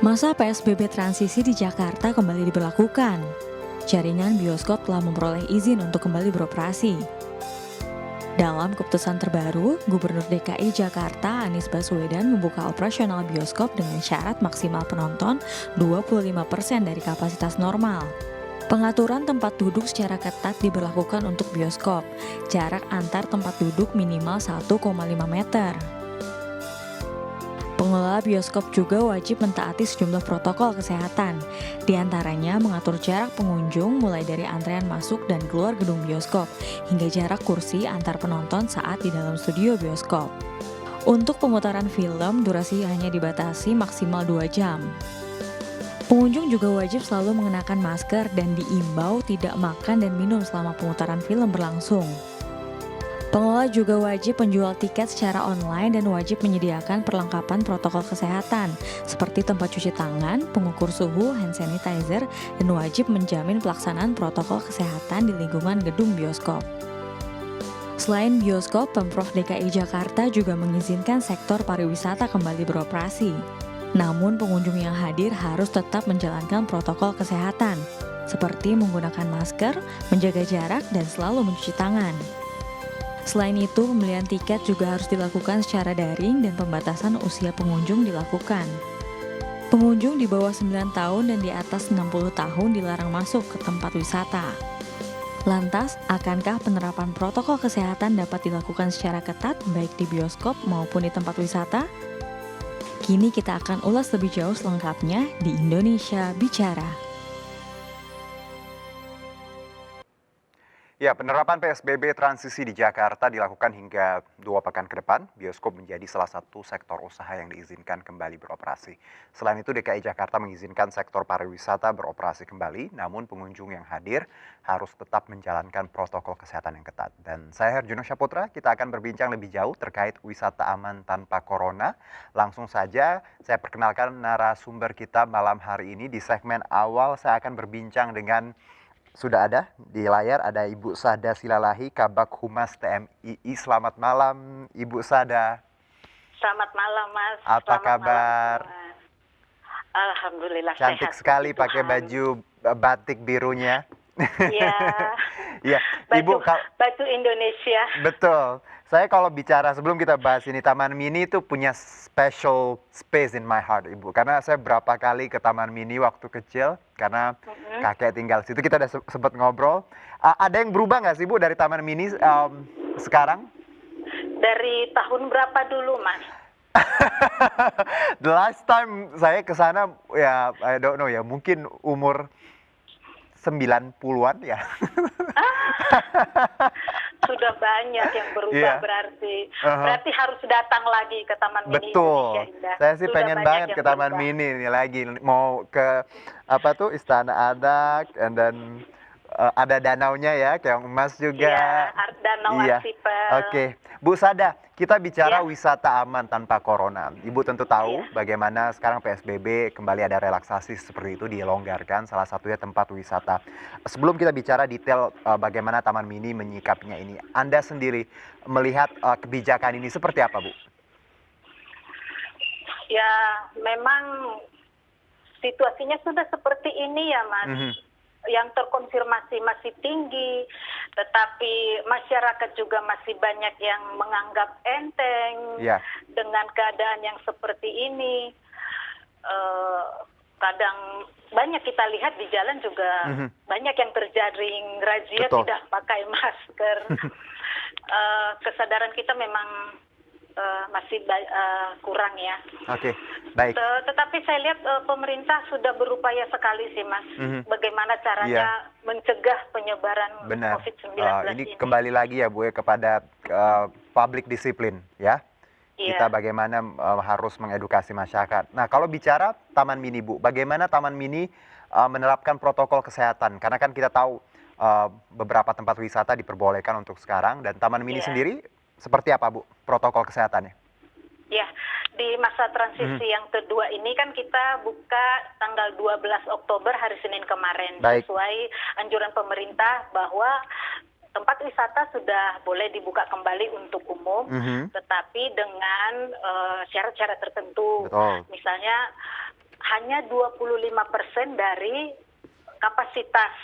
Masa PSBB transisi di Jakarta kembali diberlakukan. Jaringan bioskop telah memperoleh izin untuk kembali beroperasi. Dalam keputusan terbaru, Gubernur DKI Jakarta Anies Baswedan membuka operasional bioskop dengan syarat maksimal penonton 25% dari kapasitas normal. Pengaturan tempat duduk secara ketat diberlakukan untuk bioskop. Jarak antar tempat duduk minimal 1,5 meter. Pengelola bioskop juga wajib mentaati sejumlah protokol kesehatan, di antaranya mengatur jarak pengunjung mulai dari antrean masuk dan keluar gedung bioskop, hingga jarak kursi antar penonton saat di dalam studio bioskop. Untuk pemutaran film, durasi hanya dibatasi maksimal 2 jam. Pengunjung juga wajib selalu mengenakan masker dan diimbau tidak makan dan minum selama pemutaran film berlangsung. Pengelola juga wajib menjual tiket secara online dan wajib menyediakan perlengkapan protokol kesehatan seperti tempat cuci tangan, pengukur suhu, hand sanitizer, dan wajib menjamin pelaksanaan protokol kesehatan di lingkungan gedung bioskop. Selain bioskop, Pemprov DKI Jakarta juga mengizinkan sektor pariwisata kembali beroperasi. Namun pengunjung yang hadir harus tetap menjalankan protokol kesehatan, seperti menggunakan masker, menjaga jarak, dan selalu mencuci tangan. Selain itu, pembelian tiket juga harus dilakukan secara daring dan pembatasan usia pengunjung dilakukan. Pengunjung di bawah 9 tahun dan di atas 60 tahun dilarang masuk ke tempat wisata. Lantas, akankah penerapan protokol kesehatan dapat dilakukan secara ketat baik di bioskop maupun di tempat wisata? Kini kita akan ulas lebih jauh selengkapnya di Indonesia Bicara. Ya, penerapan PSBB transisi di Jakarta dilakukan hingga 2 pekan ke depan. Bioskop menjadi salah satu sektor usaha yang diizinkan kembali beroperasi. Selain itu, DKI Jakarta mengizinkan sektor pariwisata beroperasi kembali, namun pengunjung yang hadir harus tetap menjalankan protokol kesehatan yang ketat. Dan saya Herjuno Syaputra, kita akan berbincang lebih jauh terkait wisata aman tanpa corona. Langsung saja saya perkenalkan narasumber kita malam hari ini. Di segmen awal saya akan berbincang dengan sudah ada di layar, ada Ibu Sada Silalahi, Kabag Humas TMII. Selamat malam, Ibu Sada. Selamat malam, Mas. Apa Selamat kabar? Malam, alhamdulillah Cantik sehat. sekali pakai baju batik birunya. Iya. Iya, Ibu. Baju Indonesia. Betul. Saya kalau bicara, sebelum kita bahas ini, Taman Mini itu punya special space in my heart, Ibu. Karena saya berapa kali ke Taman Mini waktu kecil, karena kakek tinggal situ, kita udah sempat ngobrol. Ada yang berubah nggak sih, Bu, dari Taman Mini sekarang? Dari tahun berapa dulu, Mas? The last time saya ke sana, ya, I don't know ya, mungkin umur 90-an ya. Sudah banyak yang berubah, berarti. Berarti harus datang lagi ke Taman Mini Indonesia Indah. Saya sih Sudah pengen banget ke Taman Mini ini lagi. Mau ke Istana Adak, and then ada danaunya ya, Keong Emas juga. Iya, Danau Archipel. Oke. Bu Sada, kita bicara wisata aman tanpa corona. Ibu tentu tahu bagaimana sekarang PSBB kembali ada relaksasi seperti itu dilonggarkan, salah satunya tempat wisata. Sebelum kita bicara detail bagaimana Taman Mini menyikapinya ini, Anda sendiri melihat kebijakan ini seperti apa, Bu? Ya, memang situasinya sudah seperti ini ya, Mas. Yang terkonfirmasi masih tinggi, tetapi masyarakat juga masih banyak yang menganggap enteng dengan keadaan yang seperti ini. Kadang banyak kita lihat di jalan juga banyak yang terjaring razia tidak pakai masker. Kesadaran kita memang masih kurang ya. Oke, baik. Tetapi saya lihat pemerintah sudah berupaya sekali sih, Mas. Bagaimana caranya mencegah penyebaran COVID-19 ini. Kembali lagi ya, Bu, kepada public disiplin ya. Kita bagaimana harus mengedukasi masyarakat. Nah, kalau bicara Taman Mini, Bu, bagaimana Taman Mini menerapkan protokol kesehatan? Karena kan kita tahu beberapa tempat wisata diperbolehkan untuk sekarang, dan Taman Mini sendiri seperti apa, Bu, protokol kesehatannya? Ya, di masa transisi yang kedua ini kan kita buka tanggal 12 Oktober hari Senin kemarin. Sesuai anjuran pemerintah bahwa tempat wisata sudah boleh dibuka kembali untuk umum, tetapi dengan syarat-syarat tertentu. Misalnya hanya 25% dari kapasitas.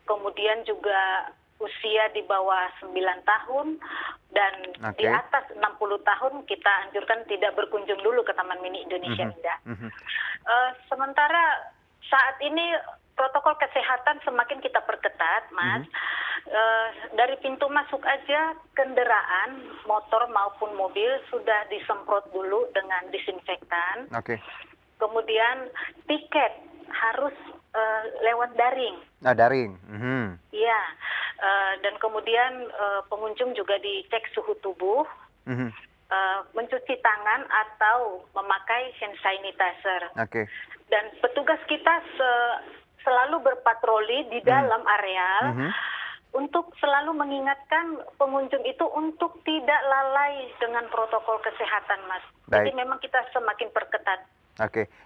Kemudian juga usia di bawah 9 tahun dan di atas 60 tahun kita anjurkan tidak berkunjung dulu ke Taman Mini Indonesia Indah. Sementara saat ini protokol kesehatan semakin kita perketat, Mas. Dari pintu masuk aja kendaraan, motor maupun mobil sudah disemprot dulu dengan disinfektan. Kemudian tiket harus lewat daring. Daring. Iya. Dan kemudian pengunjung juga dicek suhu tubuh, mencuci tangan atau memakai hand sanitizer. Dan petugas kita selalu berpatroli di dalam areal untuk selalu mengingatkan pengunjung itu untuk tidak lalai dengan protokol kesehatan, Mas. Jadi memang kita semakin perketat.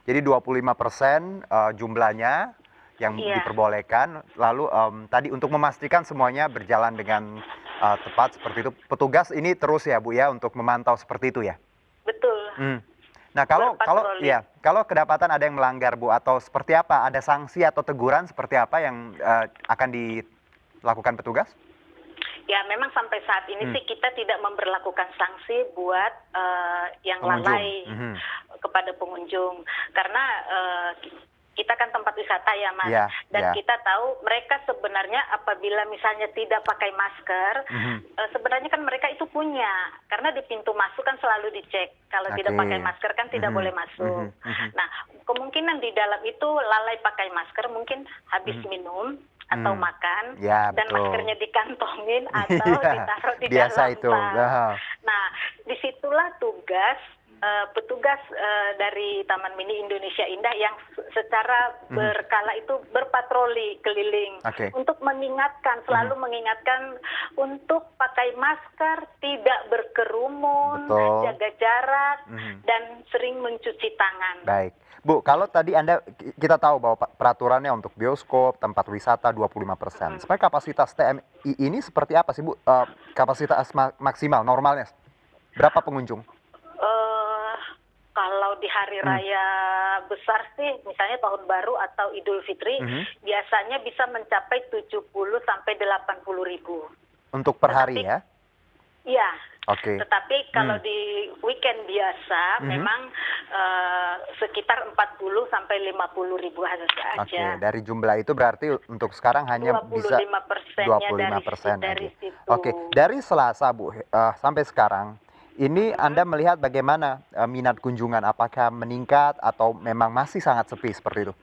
Jadi 25% jumlahnya yang diperbolehkan. Lalu tadi untuk memastikan semuanya berjalan dengan tepat seperti itu. Petugas ini terus ya Bu ya untuk memantau seperti itu ya? Betul. Nah kalau kedapatan ada yang melanggar Bu atau seperti apa? Ada sanksi atau teguran seperti apa yang akan dilakukan petugas? Ya memang sampai saat ini sih kita tidak memberlakukan sanksi buat yang lalai kepada pengunjung, karena kita kan tempat wisata ya Mas, dan kita tahu mereka sebenarnya apabila misalnya tidak pakai masker, sebenarnya kan mereka itu punya, karena di pintu masuk kan selalu dicek, kalau tidak pakai masker kan tidak boleh masuk. Nah kemungkinan di dalam itu lalai pakai masker, mungkin habis minum atau makan, dan maskernya dikantongin atau ditaruh di dalam tas. Nah disitulah tugas petugas dari Taman Mini Indonesia Indah yang secara berkala itu berpatroli keliling untuk mengingatkan, selalu mengingatkan untuk pakai masker, tidak berkerumun, jaga jarak, dan sering mencuci tangan. Baik. Bu, kalau tadi kita tahu bahwa peraturannya untuk bioskop, tempat wisata 25%. Sebenarnya kapasitas TMI ini seperti apa sih Bu? Kapasitas maksimal, normalnya berapa pengunjung? Kalau di hari raya besar sih, misalnya Tahun Baru atau Idul Fitri, biasanya bisa mencapai 70 sampai 80 ribu. Untuk per hari ya? Iya. Tetapi kalau di weekend biasa, memang sekitar 40 sampai 50 ribu saja. Dari jumlah itu berarti untuk sekarang hanya bisa 25% dari situ. Dari Selasa Bu, sampai sekarang, ini Anda melihat bagaimana minat kunjungan? Apakah meningkat atau memang masih sangat sepi seperti itu?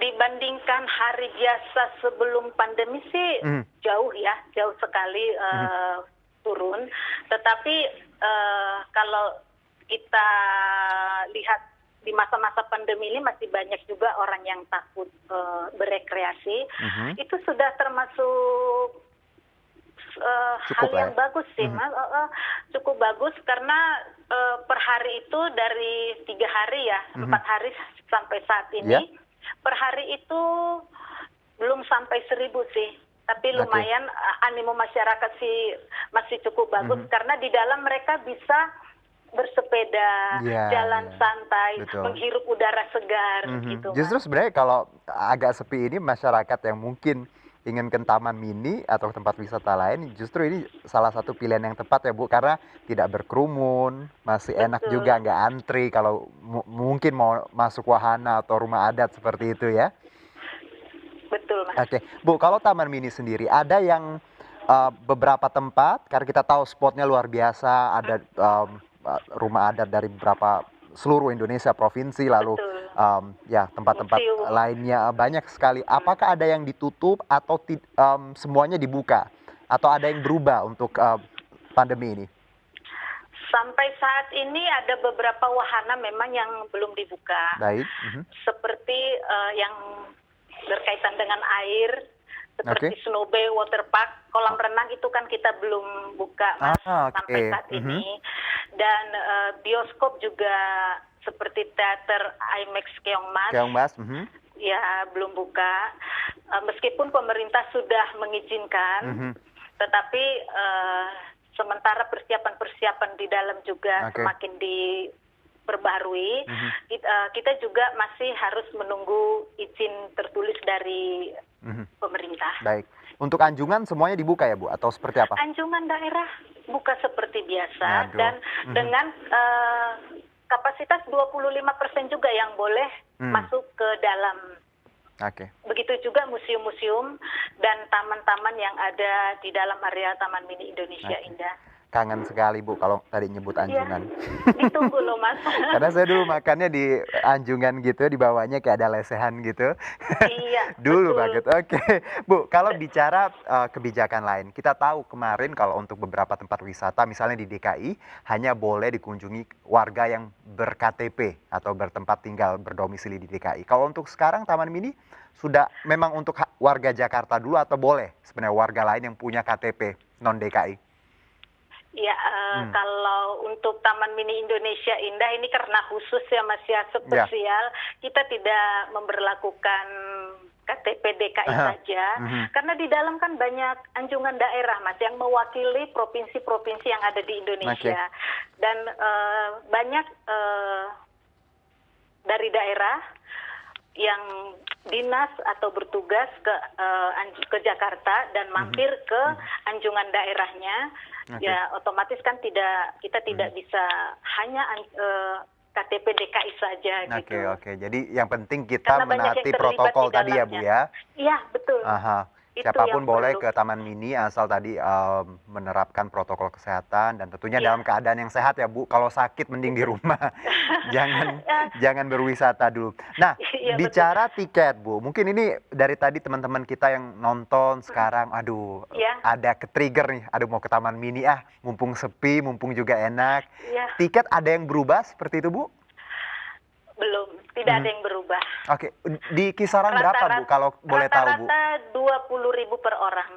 Dibandingkan hari biasa sebelum pandemi sih jauh sekali turun. Tetapi kalau kita lihat di masa-masa pandemi ini masih banyak juga orang yang takut berekreasi. Itu sudah termasuk hal yang bagus sih, Mas. Cukup bagus karena per hari itu dari 3 hari ya, 4 hari sampai saat ini, per hari itu belum sampai 1.000 sih. Tapi lumayan animo masyarakat sih masih cukup bagus karena di dalam mereka bisa bersepeda, jalan santai, menghirup udara segar gitu. Justru sebenarnya kalau agak sepi ini masyarakat yang mungkin ingin ke Taman Mini atau tempat wisata lain, justru ini salah satu pilihan yang tepat ya Bu, karena tidak berkerumun, masih enak juga, nggak antri kalau mungkin mau masuk wahana atau rumah adat seperti itu ya. Betul Mas. Bu, kalau Taman Mini sendiri ada yang beberapa tempat, karena kita tahu spotnya luar biasa, ada rumah adat dari seluruh Indonesia, provinsi, lalu tempat-tempat lainnya banyak sekali. Apakah ada yang ditutup atau semuanya dibuka? Atau ada yang berubah untuk pandemi ini? Sampai saat ini ada beberapa wahana memang yang belum dibuka. Seperti yang berkaitan dengan air, seperti Snow Bay, Water Park, kolam renang itu kan kita belum buka Mas, sampai saat ini. Dan bioskop juga seperti teater IMAX Keongmas, ya belum buka. Meskipun pemerintah sudah mengizinkan, tetapi sementara persiapan-persiapan di dalam juga semakin diperbaharui, kita juga masih harus menunggu izin tertulis dari pemerintah. Baik. Untuk anjungan semuanya dibuka ya Bu, atau seperti apa? Anjungan daerah buka seperti biasa Aduh. dan dengan kapasitas 25% juga yang boleh masuk ke dalam. Oke. Begitu juga museum-museum dan taman-taman yang ada di dalam area Taman Mini Indonesia Indah. Kangen sekali Bu kalau tadi nyebut anjungan. Ditunggu loh Mas. Karena saya dulu makannya di anjungan gitu, di bawahnya kayak ada lesehan gitu. Iya. Dulu betul. banget. Oke. Bu, kalau bicara kebijakan lain, kita tahu kemarin kalau untuk beberapa tempat wisata, misalnya di DKI, hanya boleh dikunjungi warga yang ber-KTP atau bertempat tinggal berdomisili di DKI. Kalau untuk sekarang Taman Mini sudah memang untuk warga Jakarta dulu atau boleh sebenarnya warga lain yang punya KTP non DKI? Ya, kalau untuk Taman Mini Indonesia Indah ini karena khusus ya Mas ya, spesial, kita tidak memberlakukan KTP DKI saja, karena di dalam kan banyak anjungan daerah Mas yang mewakili provinsi-provinsi yang ada di Indonesia, dan banyak dari daerah yang dinas atau bertugas ke Jakarta dan mampir ke anjungan daerahnya. Ya otomatis kan kita tidak bisa hanya KTP DKI saja gitu. Oke. Jadi yang penting kita Karena menaati protokol tadi ya Bu ya. Iya betul. Itu Siapapun yang boleh perlu. ke Taman Mini asal tadi menerapkan protokol kesehatan dan tentunya dalam keadaan yang sehat ya Bu. Kalau sakit mending di rumah. jangan berwisata dulu. Nah, bicara tiket Bu, mungkin ini dari tadi teman-teman kita yang nonton sekarang, aduh, ada ke-trigger nih, aduh mau ke Taman Mini mumpung sepi, mumpung juga enak. Tiket ada yang berubah seperti itu Bu? Belum, tidak ada yang berubah. Oke, di kisaran berapa Bu kalau boleh tahu Bu? Rata-rata 20.000 per orang.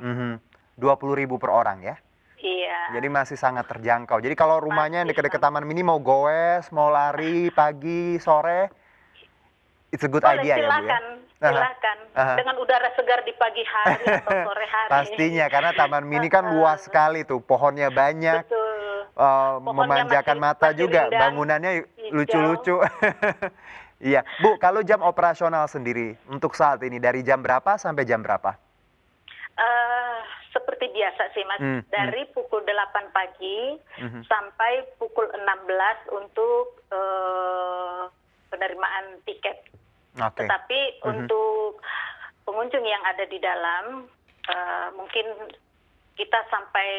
20.000 per orang ya? Iya. Jadi masih sangat terjangkau. Jadi kalau rumahnya yang dekat-dekat Taman Mini mau goes, mau lari pagi, sore, it's a good idea ya Bu ya? Silakan. Dengan udara segar di pagi hari atau sore hari. Pastinya, karena Taman Mini kan luas sekali tuh, pohonnya banyak. Betul. Memanjakan mata juga, bangunannya lucu-lucu. Iya, Bu, kalau jam operasional sendiri untuk saat ini dari jam berapa sampai jam berapa? Seperti biasa sih Mas, dari pukul 8 pagi sampai pukul 16 untuk penerimaan tiket. Tetapi untuk pengunjung yang ada di dalam, mungkin kita sampai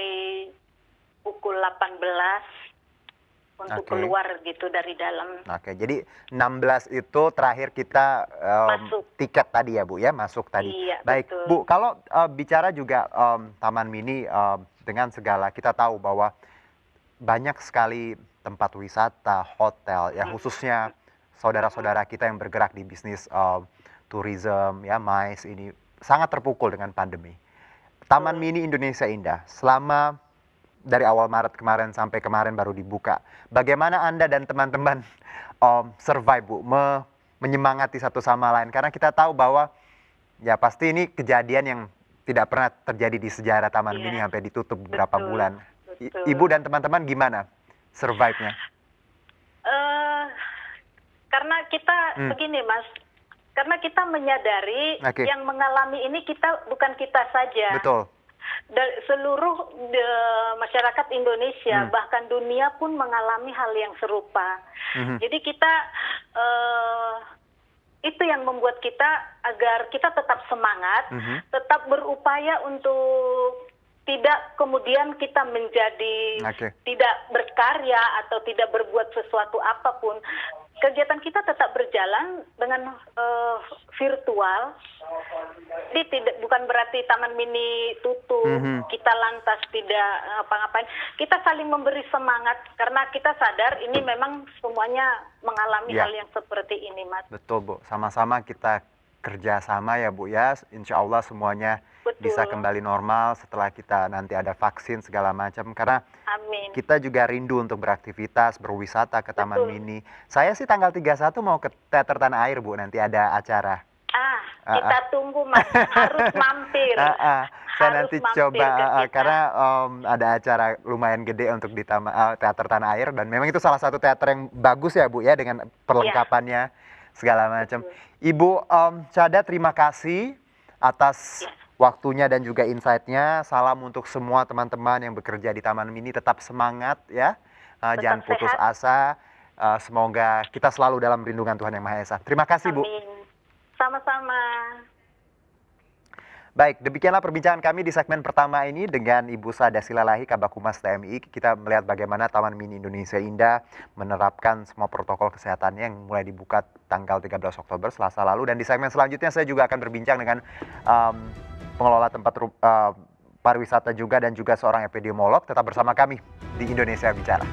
pukul 18 untuk keluar gitu dari dalam. Jadi 16 itu terakhir kita tiket tadi ya Bu ya, masuk tadi. Iya, baik betul. Bu, kalau bicara juga Taman Mini dengan segala, kita tahu bahwa banyak sekali tempat wisata, hotel ya, khususnya saudara-saudara kita yang bergerak di bisnis tourism ya, MICE ini sangat terpukul dengan pandemi. Taman Mini Indonesia Indah selama dari awal Maret kemarin sampai kemarin baru dibuka. Bagaimana Anda dan teman-teman survive Bu, menyemangati satu sama lain? Karena kita tahu bahwa ya pasti ini kejadian yang tidak pernah terjadi di sejarah Taman Mini sampai ditutup beberapa bulan. Ibu dan teman-teman gimana survive-nya? Karena kita begini Mas, karena kita menyadari yang mengalami ini bukan kita saja. Betul. Seluruh masyarakat Indonesia bahkan dunia pun mengalami hal yang serupa. Jadi kita itu yang membuat kita agar kita tetap semangat, tetap berupaya untuk tidak kemudian kita menjadi tidak berkarya atau tidak berbuat sesuatu apapun. Kegiatan kita tetap berjalan dengan virtual. Jadi bukan berarti Taman Mini tutup, kita lantas tidak ngapa-ngapain. Kita saling memberi semangat karena kita sadar ini memang semuanya mengalami hal yang seperti ini, Mas. Betul, Bu. Sama-sama kita kerjasama ya, Bu ya. Insya Allah semuanya bisa kembali normal setelah kita nanti ada vaksin segala macam. Karena kita juga rindu untuk beraktivitas, berwisata ke Taman Mini. Saya sih tanggal 31 mau ke Teater Tanah Air, Bu. Nanti ada acara. Kita tunggu Mas, harus mampir. Saya Harus nanti mampir coba ke kita. karena ada acara lumayan gede untuk di Teater Tanah Air dan memang itu salah satu teater yang bagus ya Bu ya dengan perlengkapannya segala macam. Ibu Cada, terima kasih atas waktunya dan juga insight-nya. Salam untuk semua teman-teman yang bekerja di Taman Mini, tetap semangat ya. Jangan putus asa. Semoga kita selalu dalam perlindungan Tuhan Yang Maha Esa. Terima kasih Bu. Amin. Sama-sama. Baik, demikianlah perbincangan kami di segmen pertama ini dengan Ibu Sada Silalahi, Kabak Humas TMI. Kita melihat bagaimana Taman Mini Indonesia Indah menerapkan semua protokol kesehatannya yang mulai dibuka tanggal 13 Oktober Selasa lalu. Dan di segmen selanjutnya saya juga akan berbincang dengan pengelola tempat pariwisata juga dan juga seorang epidemiolog. Tetap bersama kami di Indonesia Bicara.